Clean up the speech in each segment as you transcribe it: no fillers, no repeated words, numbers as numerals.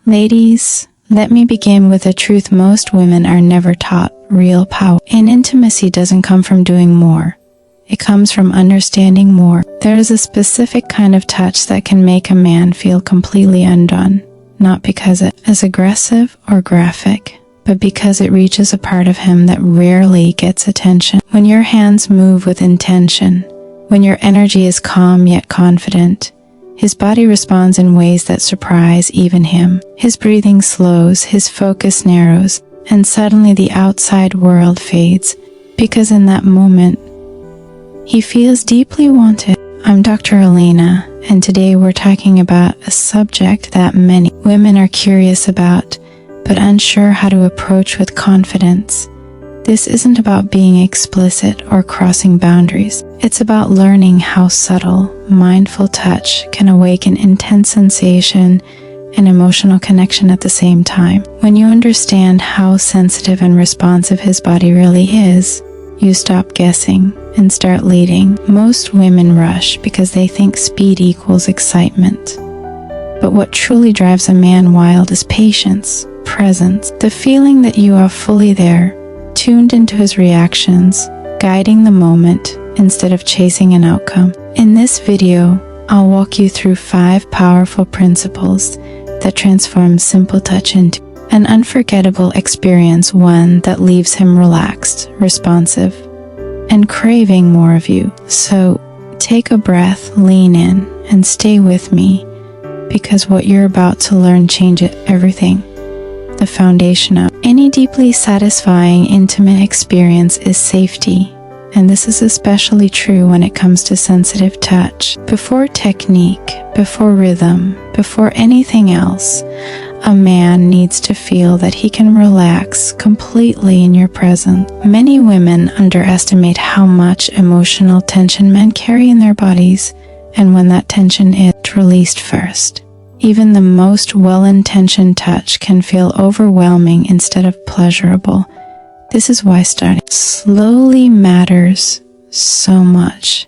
Ladies, let me begin with a truth most women are never taught: real power. And intimacy doesn't come from doing more. It comes from understanding more. There is a specific kind of touch that can make a man feel completely undone, not because it is aggressive or graphic, but because it reaches a part of him that rarely gets attention. When your hands move with intention, when your energy is calm yet confident, his body responds in ways that surprise even him. His breathing slows, his focus narrows, and suddenly the outside world fades, because in that moment, he feels deeply wanted. I'm Dr. Elina, and today we're talking about a subject that many women are curious about, but unsure how to approach with confidence. This isn't about being explicit or crossing boundaries. It's about learning how subtle, mindful touch can awaken intense sensation and emotional connection at the same time. When you understand how sensitive and responsive his body really is, you stop guessing and start leading. Most women rush because they think speed equals excitement. But what truly drives a man wild is patience, presence, the feeling that you are fully there, tuned into his reactions, guiding the moment instead of chasing an outcome. In this video, I'll walk you through 5 powerful principles that transform simple touch into an unforgettable experience, one that leaves him relaxed, responsive, and craving more of you. So take a breath, lean in, and stay with me, because what you're about to learn changes everything. The foundation of any deeply satisfying, intimate experience is safety, and this is especially true when it comes to sensitive touch. Before technique, before rhythm, before anything else, a man needs to feel that he can relax completely in your presence. Many women underestimate how much emotional tension men carry in their bodies, and when that tension is released first, even the most well-intentioned touch can feel overwhelming instead of pleasurable. This is why starting slowly matters so much.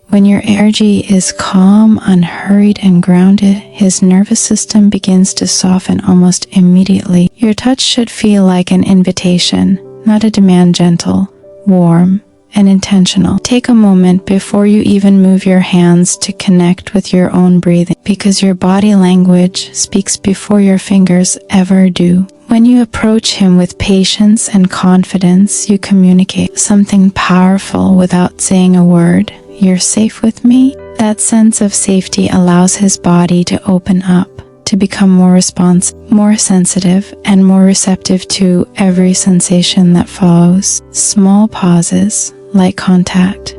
When your energy is calm, unhurried, and grounded, his nervous system begins to soften almost immediately. Your touch should feel like an invitation, not a demand. Gentle, warm, and intentional. Take a moment before you even move your hands to connect with your own breathing, because your body language speaks before your fingers ever do. When you approach him with patience and confidence, you communicate something powerful without saying a word. You're safe with me? That sense of safety allows his body to open up, to become more responsive, more sensitive, and more receptive to every sensation that follows. Small pauses, like contact,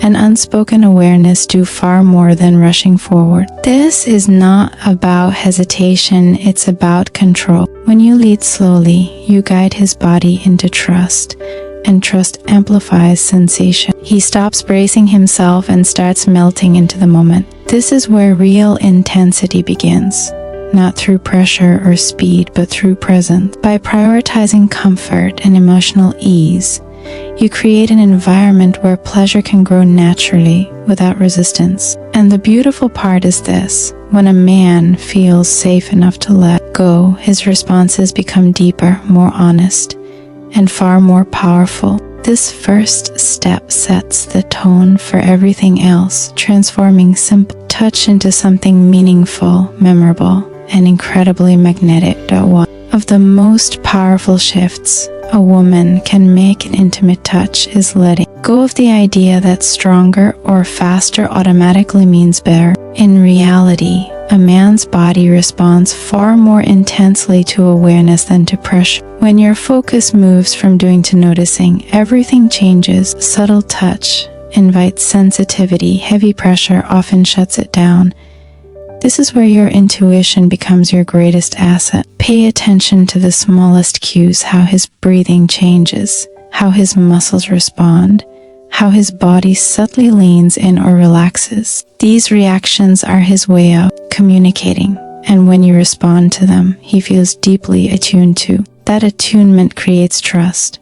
and unspoken awareness do far more than rushing forward. This is not about hesitation, it's about control. When you lead slowly, you guide his body into trust, and trust amplifies sensation. He stops bracing himself and starts melting into the moment. This is where real intensity begins, not through pressure or speed, but through presence. By prioritizing comfort and emotional ease, you create an environment where pleasure can grow naturally without resistance. And the beautiful part is this: when a man feels safe enough to let go, his responses become deeper, more honest, and far more powerful. This first step sets the tone for everything else, transforming simple touch into something meaningful, memorable, and incredibly magnetic. One of the most powerful shifts a woman can make in intimate touch is letting go of the idea that stronger or faster automatically means better. In reality, a man's body responds far more intensely to awareness than to pressure. When your focus moves from doing to noticing, everything changes. Subtle touch invites sensitivity. Heavy pressure often shuts it down. This is where your intuition becomes your greatest asset. Pay attention to the smallest cues: how his breathing changes, how his muscles respond, how his body subtly leans in or relaxes. These reactions are his way of communicating, and when you respond to them, he feels deeply attuned to. That attunement creates trust,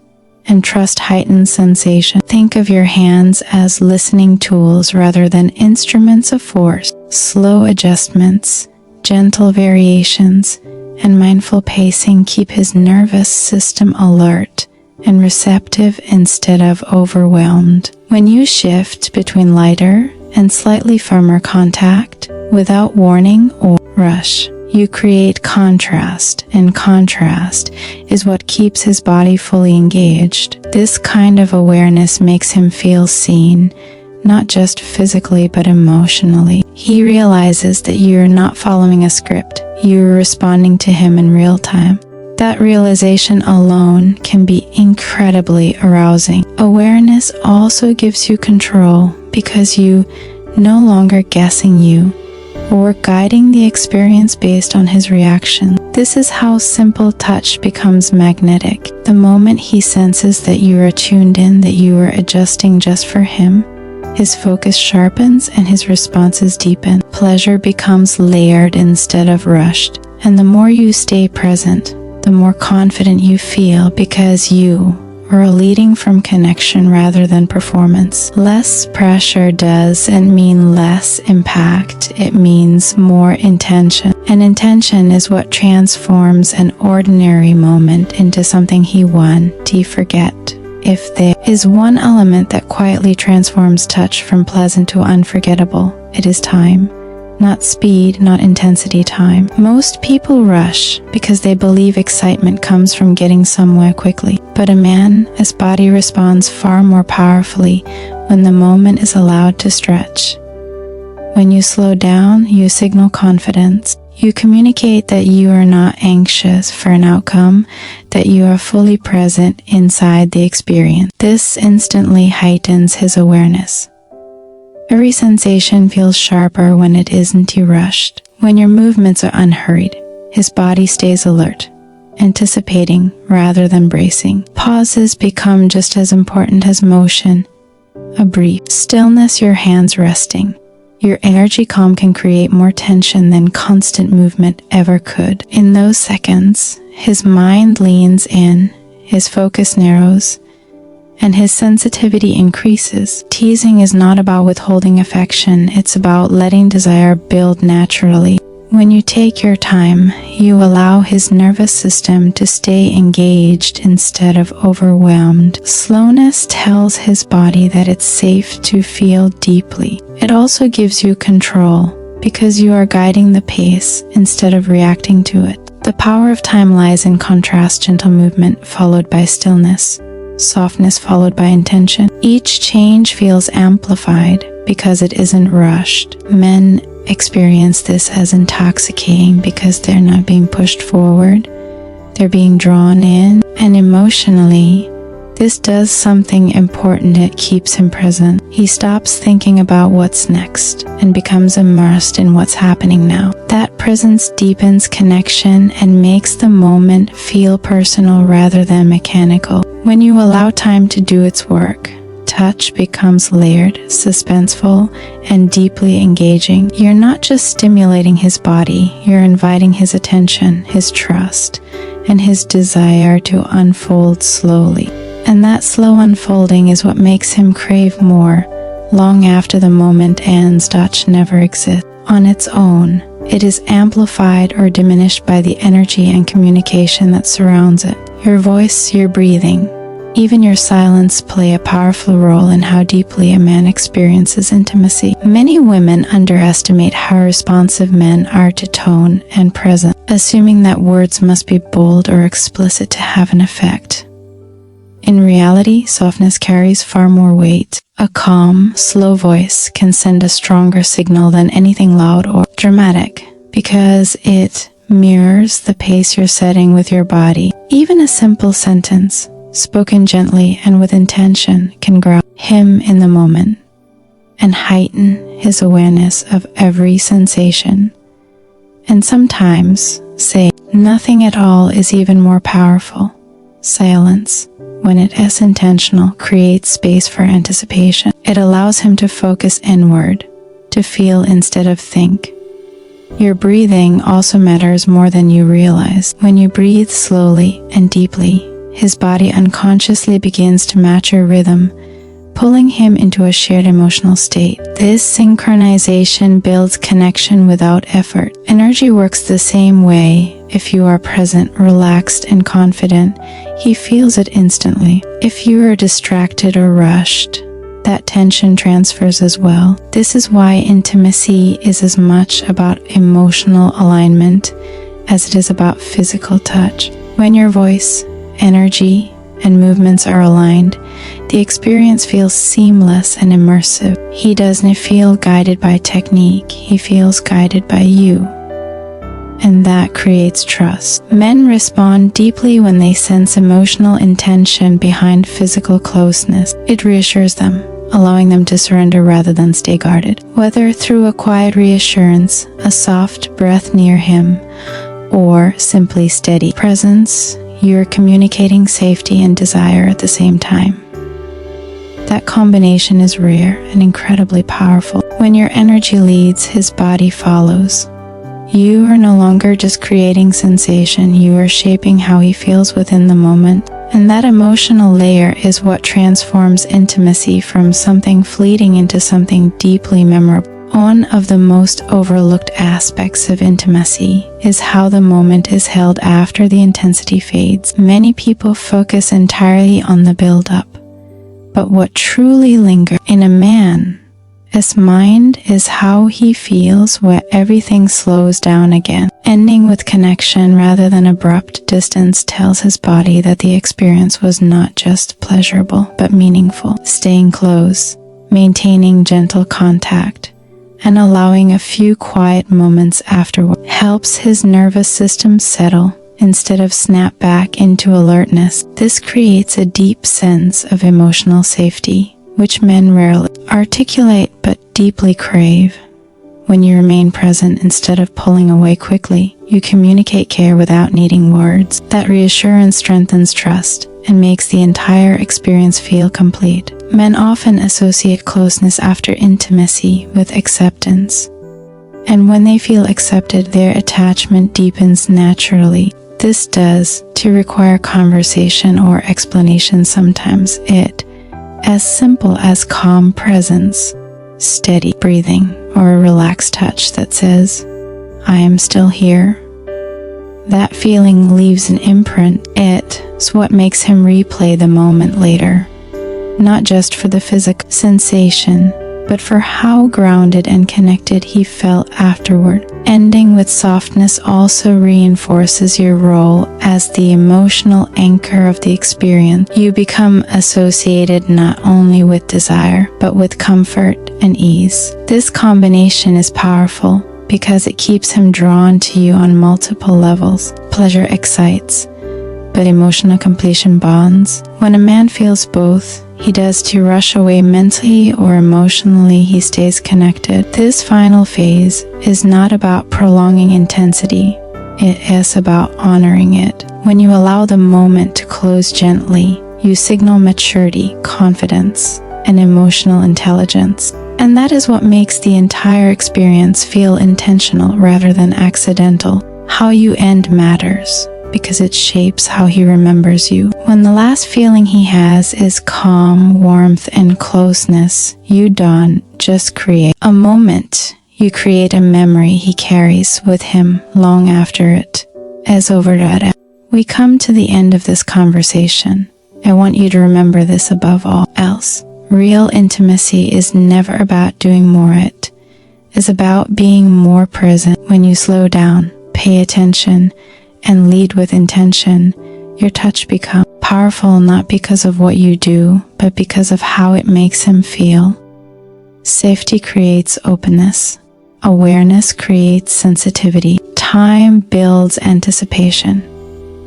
and trust heightens sensation. Think of your hands as listening tools rather than instruments of force. Slow adjustments, gentle variations, and mindful pacing keep his nervous system alert and receptive instead of overwhelmed. When you shift between lighter and slightly firmer contact without warning or rush, you create contrast, and contrast is what keeps his body fully engaged. This kind of awareness makes him feel seen, not just physically but emotionally. He realizes that you're not following a script, you're responding to him in real time. That realization alone can be incredibly arousing. Awareness also gives you control because you no longer guessing you or guiding the experience based on his reaction. This is how simple touch becomes magnetic. The moment he senses that you are tuned in, that you are adjusting just for him, his focus sharpens and his responses deepen. Pleasure becomes layered instead of rushed. And the more you stay present, the more confident you feel because you are leading from connection rather than performance. Less pressure doesn't mean less impact, it means more intention. And intention is what transforms an ordinary moment into something he won't forget. If there is one element that quietly transforms touch from pleasant to unforgettable, it is time. Not speed, not intensity, time. Most people rush because they believe excitement comes from getting somewhere quickly. But a man's body responds far more powerfully when the moment is allowed to stretch. When you slow down, you signal confidence. You communicate that you are not anxious for an outcome, that you are fully present inside the experience. This instantly heightens his awareness. Every sensation feels sharper when it isn't rushed. When your movements are unhurried, his body stays alert, anticipating rather than bracing. Pauses become just as important as motion. A brief stillness, your hands resting. Your energy calm can create more tension than constant movement ever could. In those seconds, his mind leans in, his focus narrows, and his sensitivity increases. Teasing is not about withholding affection, it's about letting desire build naturally. When you take your time, you allow his nervous system to stay engaged instead of overwhelmed. Slowness tells his body that it's safe to feel deeply. It also gives you control because you are guiding the pace instead of reacting to it. The power of time lies in contrast, gentle movement followed by stillness, softness followed by intention. Each change feels amplified because it isn't rushed. Men experience this as intoxicating because they're not being pushed forward, they're being drawn in, and emotionally, this does something important. It keeps him present. He stops thinking about what's next and becomes immersed in what's happening now. That presence deepens connection and makes the moment feel personal rather than mechanical. When you allow time to do its work, touch becomes layered, suspenseful, and deeply engaging. You're not just stimulating his body, you're inviting his attention, his trust, and his desire to unfold slowly. And that slow unfolding is what makes him crave more. Long after the moment ends, touch never exists on its own. It is amplified or diminished by the energy and communication that surrounds it. Your voice, your breathing, even your silence play a powerful role in how deeply a man experiences intimacy. Many women underestimate how responsive men are to tone and presence, assuming that words must be bold or explicit to have an effect. In reality, softness carries far more weight. A calm, slow voice can send a stronger signal than anything loud or dramatic because it mirrors the pace you're setting with your body. Even a simple sentence, spoken gently and with intention, can ground him in the moment and heighten his awareness of every sensation. And sometimes, say nothing at all is even more powerful. Silence, when it is intentional, creates space for anticipation. It allows him to focus inward, to feel instead of think. Your breathing also matters more than you realize. When you breathe slowly and deeply, his body unconsciously begins to match your rhythm, pulling him into a shared emotional state. This synchronization builds connection without effort. Energy works the same way. If you are present, relaxed, and confident, he feels it instantly. If you are distracted or rushed, that tension transfers as well. This is why intimacy is as much about emotional alignment as it is about physical touch. When your voice, energy, and movements are aligned, the experience feels seamless and immersive. He doesn't feel guided by technique, he feels guided by you. And that creates trust. Men respond deeply when they sense emotional intention behind physical closeness. It reassures them, allowing them to surrender rather than stay guarded. Whether through a quiet reassurance, a soft breath near him, or simply steady presence, you're communicating safety and desire at the same time. That combination is rare and incredibly powerful. When your energy leads, his body follows. You are no longer just creating sensation, you are shaping how he feels within the moment. And that emotional layer is what transforms intimacy from something fleeting into something deeply memorable. One of the most overlooked aspects of intimacy is how the moment is held after the intensity fades. Many people focus entirely on the build-up, but what truly lingers in a man's mind is how he feels when everything slows down again. Ending with connection rather than abrupt distance tells his body that the experience was not just pleasurable, but meaningful. Staying close, maintaining gentle contact, and allowing a few quiet moments afterward helps his nervous system settle instead of snap back into alertness. This creates a deep sense of emotional safety, which men rarely articulate but deeply crave. When you remain present instead of pulling away quickly, you communicate care without needing words. That reassurance strengthens trust and makes the entire experience feel complete. Men often associate closeness after intimacy with acceptance. And when they feel accepted, their attachment deepens naturally. This does to require conversation or explanation. Sometimes it as simple as calm presence, steady breathing, or a relaxed touch that says, "I am still here." That feeling leaves an imprint. It's what makes him replay the moment later, not just for the physical sensation, but for how grounded and connected he felt afterward. Ending with softness also reinforces your role as the emotional anchor of the experience. You become associated not only with desire, but with comfort and ease. This combination is powerful because it keeps him drawn to you on multiple levels. Pleasure excites, but emotional completion bonds. When a man feels both, he does to rush away mentally or emotionally, he stays connected. This final phase is not about prolonging intensity, it is about honoring it. When you allow the moment to close gently, you signal maturity, confidence, and emotional intelligence. And that is what makes the entire experience feel intentional rather than accidental. How you end matters, because it shapes how he remembers you. When the last feeling he has is calm, warmth, and closeness, you don't just create a moment, you create a memory he carries with him long after it is over. We come to the end of this conversation. I want you to remember this above all else. Real intimacy is never about doing more. It is about being more present. When you slow down, pay attention, and lead with intention, your touch becomes powerful not because of what you do, but because of how it makes him feel. Safety creates openness. Awareness creates sensitivity. Time builds anticipation.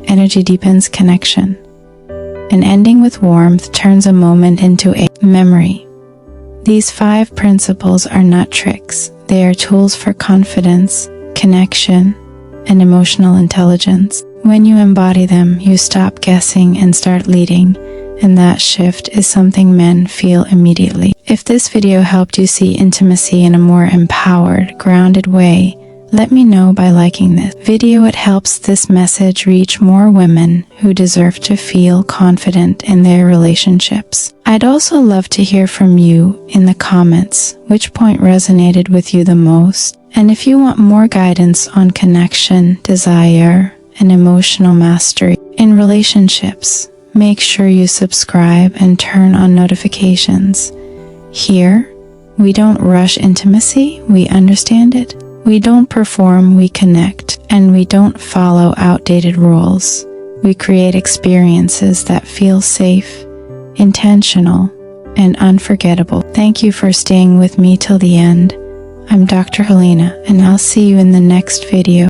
Energy deepens connection. And ending with warmth turns a moment into a memory. These 5 principles are not tricks. They are tools for confidence, connection, and emotional intelligence. When you embody them, you stop guessing and start leading, and that shift is something men feel immediately. If this video helped you see intimacy in a more empowered, grounded way, Let me know by liking this video. It helps this message reach more women who deserve to feel confident in their relationships. I'd also love to hear from you in the comments which point resonated with you the most. And if you want more guidance on connection, desire, and emotional mastery in relationships, make sure you subscribe and turn on notifications. Here, we don't rush intimacy, we understand it. We don't perform, we connect. And we don't follow outdated rules. We create experiences that feel safe, intentional, and unforgettable. Thank you for staying with me till the end. I'm Dr. Elina, and I'll see you in the next video.